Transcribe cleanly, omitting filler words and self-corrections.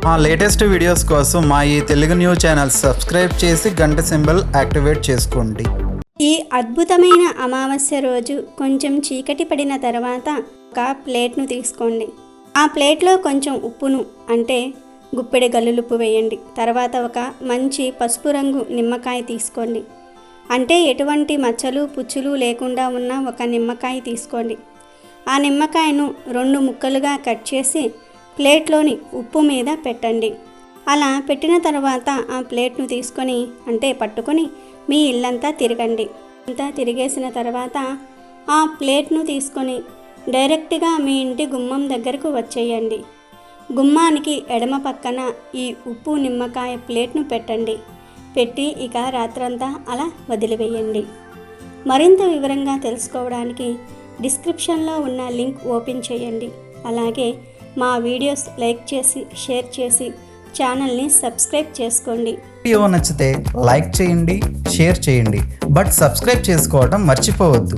మా latest videos కోసం మా ఈ తెలుగు న్యూస్ ఛానల్ సబ్స్క్రైబ్ చేసి గంట సింబల్ యాక్టివేట్ చేసుకోండి. ఈ అద్భుతమైన అమావాస్య రోజు కొంచెం చీకటి పడిన తర్వాత ఒక ప్లేట్ను తీసుకోండి. ఆ ప్లేట్లో కొంచెం ఉప్పును అంటే గుప్పెడి గల్లులుప్పు వేయండి. తర్వాత ఒక మంచి పసుపు రంగు నిమ్మకాయ తీసుకోండి. అంటే ఎటువంటి మచ్చలు పుచ్చులు లేకుండా ఉన్న ఒక నిమ్మకాయ తీసుకోండి. ఆ నిమ్మకాయను 2 ముక్కలుగా కట్ చేసి ప్లేట్లోని ఉప్పు మీద పెట్టండి. అలా పెట్టిన తర్వాత ఆ ప్లేట్ను తీసుకొని అంటే పట్టుకొని మీ ఇల్లంతా తిరగండి. అంతా తిరిగేసిన తర్వాత ఆ ప్లేట్ను తీసుకొని డైరెక్ట్గా మీ ఇంటి గుమ్మం దగ్గరకు వచ్చేయండి. గుమ్మానికి ఎడమ పక్కన ఈ ఉప్పు నిమ్మకాయ ప్లేట్ను పెట్టండి. పెట్టి ఇక రాత్రంతా అలా వదిలివేయండి. మరింత వివరంగా తెలుసుకోవడానికి డిస్క్రిప్షన్లో ఉన్న లింక్ ఓపెన్ చేయండి. అలాగే మా వీడియోస్ లైక్ చేసి షేర్ చేసి ఛానల్ని సబ్స్క్రైబ్ చేసుకోండి. వీడియో నచ్చితే లైక్ చేయండి, షేర్ చేయండి, బట్ సబ్స్క్రైబ్ చేసుకోవడం మర్చిపోవద్దు.